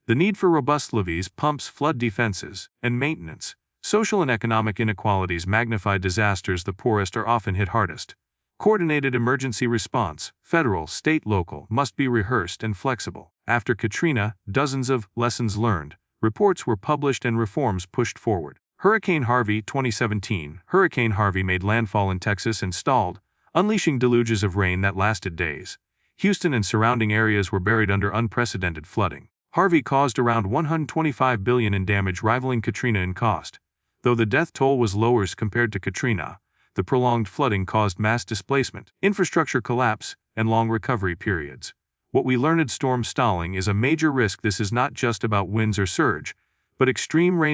The need for robust levees, pumps, flood defenses, and maintenance. Social and economic inequalities magnify disasters. The poorest are often hit hardest. Coordinated emergency response, federal, state, local, must be rehearsed and flexible. After Katrina, dozens of lessons learned reports were published and reforms pushed forward. Hurricane Harvey 2017. Hurricane Harvey made landfall in Texas and stalled, unleashing deluges of rain that lasted days. Houston and surrounding areas were buried under unprecedented flooding. Harvey caused around $125 billion in damage, rivaling Katrina in cost. Though the death toll was lower compared to Katrina, the prolonged flooding caused mass displacement, infrastructure collapse, and long recovery periods. What we learned: storm stalling is a major risk. This is not just about winds or surge, but extreme rain